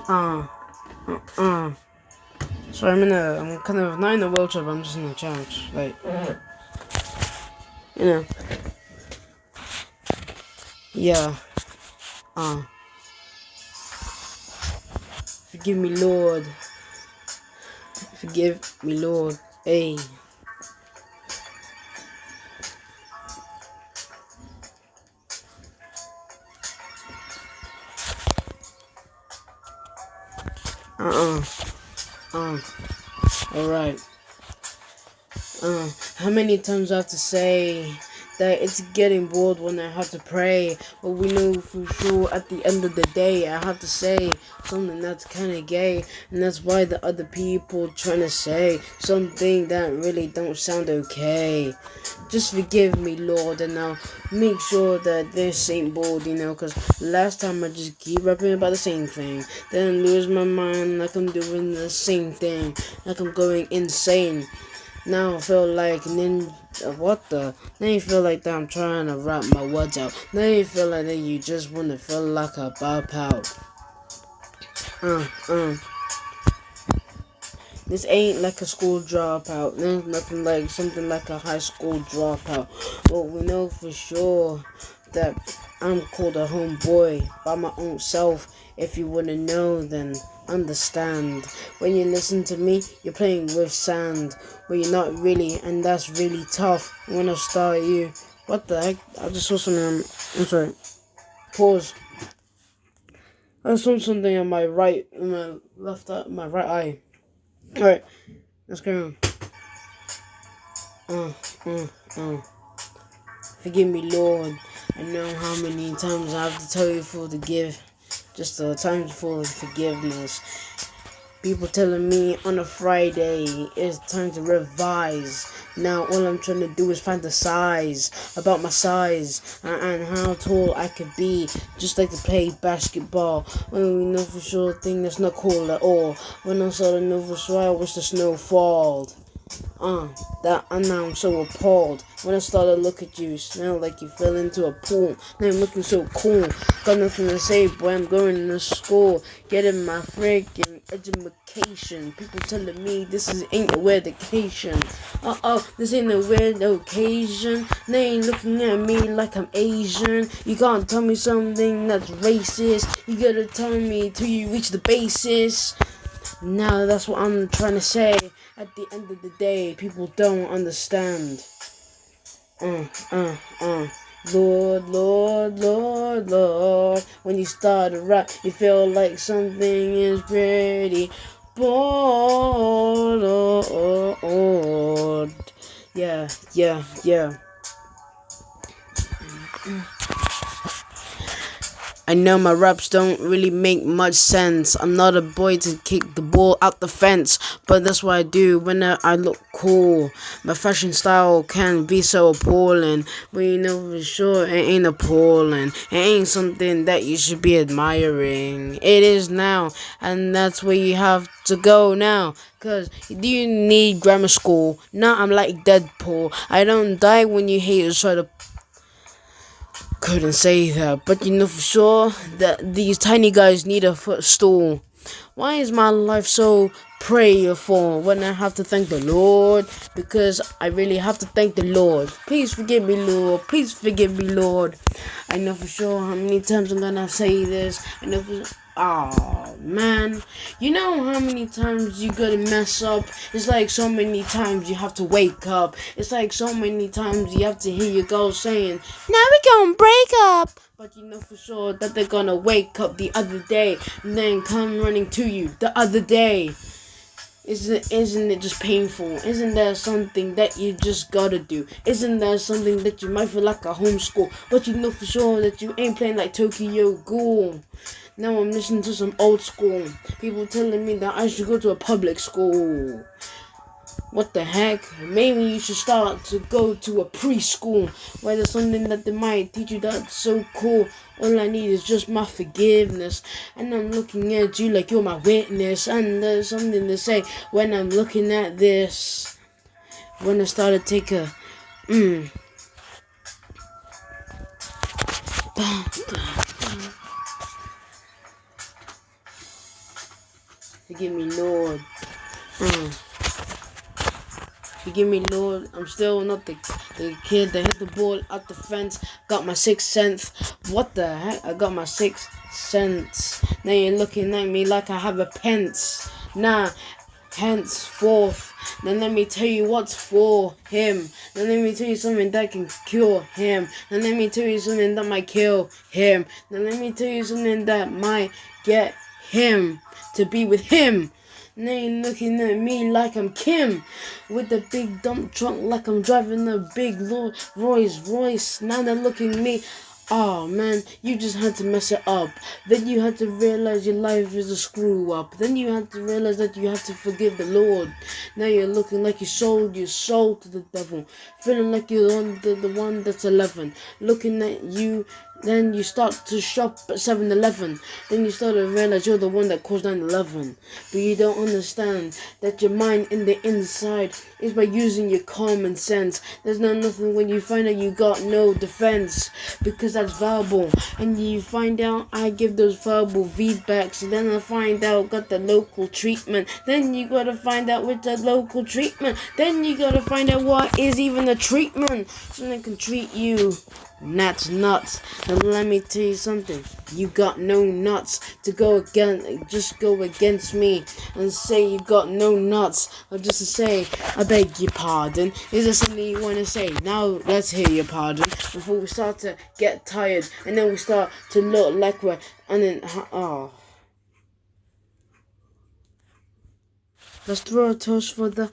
Uh, uh. So I'm kind of not in a wheelchair, but I'm just in a couch. Like, you know. Yeah. Uh. Forgive me, Lord. Forgive me, Lord. Hey. Uh. Alright. How many times I have to say that it's getting bored when I have to pray, but we know for sure at the end of the day I have to say something that's kind of gay, and that's why the other people trying to say something that really don't sound okay. Just forgive me, Lord, and I'll make sure that this ain't bold, cause last time I just keep rapping about the same thing, then lose my mind like I'm doing the same thing, like I'm going insane. Now I feel like what the? Now you feel like that I'm trying to rap my words out. Now you feel like that you just wanna feel like a bop out. Uh, uh. This ain't like a school dropout. There's nothing like something like a high school dropout. But we know for sure that I'm called a homeboy by my own self. If you wanna know, then understand. When you listen to me, you're playing with sand. But you're not really, and that's really tough. When I start you, what the heck? I just saw something. I'm sorry. Pause. I saw something on my right, in my left eye, my right eye. Alright, let's go on. Uh, uh. Forgive me, Lord. I know how many times I have to tell you for the give. Just a time for forgiveness. People telling me on a Friday it's time to revise. Now all I'm trying to do is fantasize about my size and how tall I could be. Just like to play basketball. When we know for sure thing that's not cool at all. When I saw the know for sure I wish the snow falled. That and now I'm so appalled. When I started to look at you, smell like you fell into a pool. Now I'm looking so cool. Got nothing to say, boy. I'm going to school, getting my freaking education. People telling me ain't a weird occasion. This ain't a weird occasion. They ain't looking at me like I'm Asian. You can't tell me something that's racist. You gotta tell me till you reach the basis. Now that's what I'm trying to say. At the end of the day, people don't understand. Lord, Lord, Lord, Lord. When you start to rap, you feel like something is pretty bored. Yeah, yeah, yeah. I know my raps don't really make much sense. I'm not a boy to kick the ball out the fence, but that's what I do when I look cool. My fashion style can be so appalling, but you know for sure it ain't appalling. It ain't something that you should be admiring. It is now, and that's where you have to go now. Cause do you need grammar school? Nah, I'm like Deadpool. I don't die when you haters try to. Couldn't say that, but you know for sure that these tiny guys need a footstool. Why is my life so prayerful when I have to thank the Lord? Because I really have to thank the Lord. Please forgive me, Lord. Please forgive me, Lord. I know for sure how many times I'm gonna say this. I know for oh man, you know how many times you gotta mess up? It's like so many times you have to wake up. It's like so many times you have to hear your girl saying, now we gonna break up. But you know for sure that they're gonna wake up the other day and then come running to you the other day. Isn't it just painful? Isn't there something that you just gotta do? Isn't there something that you might feel like a homeschool, but you know for sure that you ain't playing like Tokyo Ghoul? Now I'm listening to some old school. People telling me that I should go to a public school. What the heck? Maybe you should start to go to a preschool where there's something that they might teach you that's so cool. All I need is just my forgiveness. And I'm looking at you like you're my witness. And there's something to say when I'm looking at this. When I start to take a Forgive me, Lord. Forgive me, Lord. I'm still not the kid that hit the ball at the fence. Got my sixth sense. What the heck? I got my sixth sense. Now you're looking at me like I have a pence. Nah, henceforth. Then let me tell you what's for him. Then let me tell you something that can cure him. Then let me tell you something that might kill him. Then let me tell you something that might get him to be with him. Now you're looking at me like I'm Kim, with the big dump truck like I'm driving a big Rolls Royce. Now they're looking at me. Oh man, you just had to mess it up. Then you had to realize your life is a screw up. Then you had to realize that you have to forgive the Lord. Now you're looking like you sold your soul to the devil. Feeling like you're the one that's 11. Looking at you, then you start to shop at 7-Eleven. Then you start to realize you're the one that caused 9/11. But you don't understand that your mind in the inside is by using your common sense. There's nothing when you find out you got no defense, because that's verbal. And you find out I give those verbal feedbacks, and then I find out got the local treatment. Then you gotta find out with the local treatment. Then you gotta find out what is even the treatment, so they can treat you. That's nuts. Now let me tell you something. You got no nuts to go against me and say you got no nuts. Or just to say, I beg your pardon. Is there something you want to say? Now let's hear your pardon before we start to get tired and then we start to look like we're Let's throw a toast for the